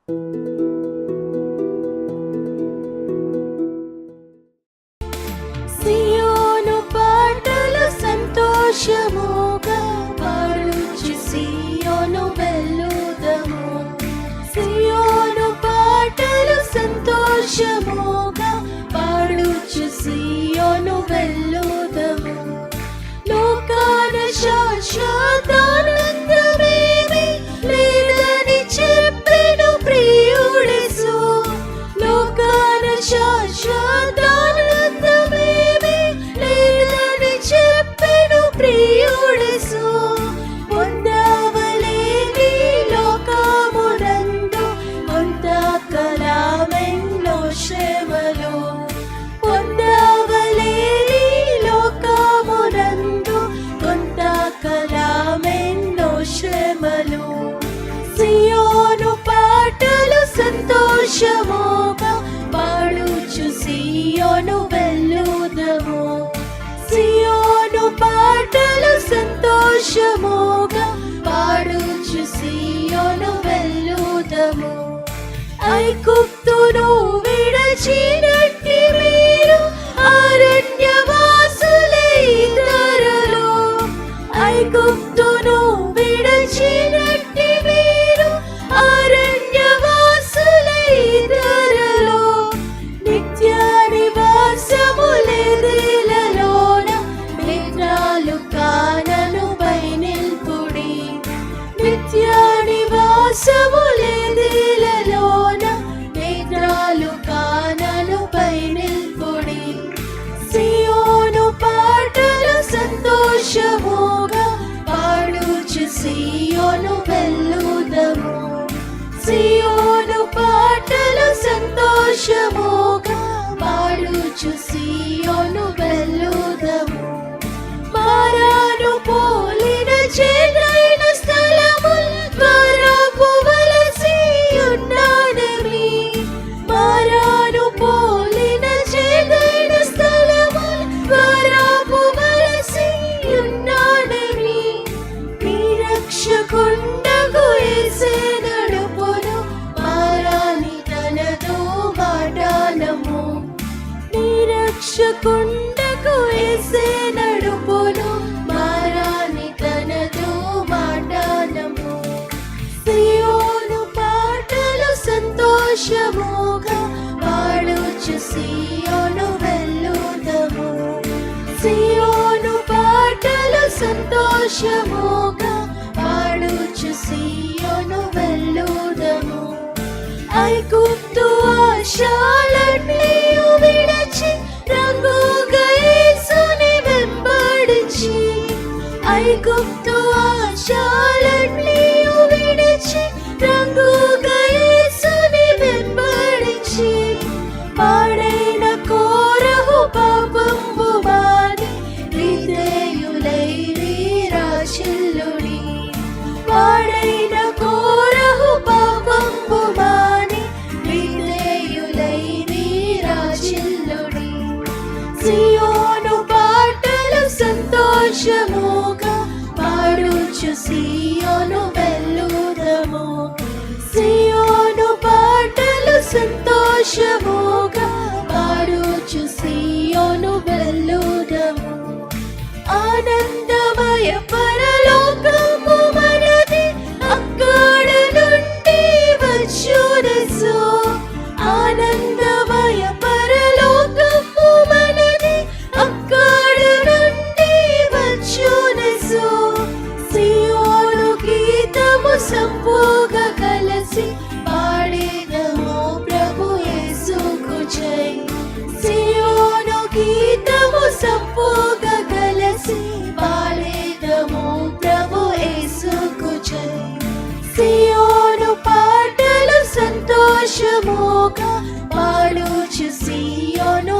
సియోను పాటలు సంతోషముగా పాడుచు సియోను వెళ్ళుదము. సియోను పాటలు సంతోషముగా పాడుచు సియోను వెళ్ళుదము. లోకాన శాశ్వతానందమేమీ లేదని చెప్పెను ప్రియుడేసు. లోకాన శాశ్వతానందమేమీ లేదని చెప్పెను ప్రియుడేసు. పొందవలేని లోకమునందు కొంతకాలమెన్నో శ్రమలు. పొందవలేని లోకమునందు కొంతకాలమెన్నో శ్రమలు. సియోను పాటలు సంతోషముగా పాడుచు సియోను వెళ్ళుదము. సియోను పాటలు సంతోషముగా పాడుచు సియోను వెళ్ళుదము. ఐగుప్తును విడచినట్టి మీరు అరణ్యవాసులే ఇతరులు. ఐగుప్తును విడచినట్టి మీరు అరణ్యవాసులే ఇతరులు. నిత్య నివాసములేదిలలోన నేత్రాలు కానను బయనిల్పుడి. నిత్య నివాసములేదిలలోన నేత్రాలు కానను బయనిల్పుడి. సియోను పాటలు సంతోషముగా పాడుచు సియోను వెళ్ళుదము. సియోను పాటలు సంతోషముగా పాడుచు సియోను వెళ్ళుదము. మారాను పోలిన చేదైన స్థలముల్ త్వరపువలసి ఉన్నానని. మారాను పోలిన చేదైన స్థలముల్ త్వరపువలసి ఉన్నానని. నీ రక్షకుండగు యేసే నడుపును మారాని తనదో మాటానము. నీ రక్షకుండగు యేసే నడుపును మారాని తనదో మాటానము. సియోను పాటలు సంతోషముగా పాడుచు సియోను వెళ్ళుదము. సియోను పాటలు సంతోషముగా పాడుచు సియోను వెళ్ళుదము. ఐగుప్తు ఆశలన్నీయు విడచి రంగుగా యేసుని వెంబడించి. ఐగుప్తు ఆశలన్నీయు విడచి రంగుగా యేసుని వెంబడించి. పాడైన కోరహు పాపంబు మాని విధేయులై వీరాశిల్లుడి. పాడైన కోరహు పాపంబు మాని విధేయులై వీరాశిల్లుడి. సియోను పాటలు సంతోషముగా పాడుచు సియోను వెళ్ళుదము. సియోను పాటలు సంతోషముగా పాడుచు సియోను వెళ్ళుదము. ఆనందమయ పరలోకము మనది అక్కడ నుండి వచ్చునెసు. ఆనందమయ పరలోకము మనది అక్కడ నుండి వచ్చునెసు. సియోను గీతము సంపుగా కలసి పాడేదము ప్రభు యేసుకు జై. సియోను గీతము సంపుగా కలసి పాడేదము ప్రభు యేసుకు జై. సియోను పాటలు సంతోషముగా పాడుచు సియోను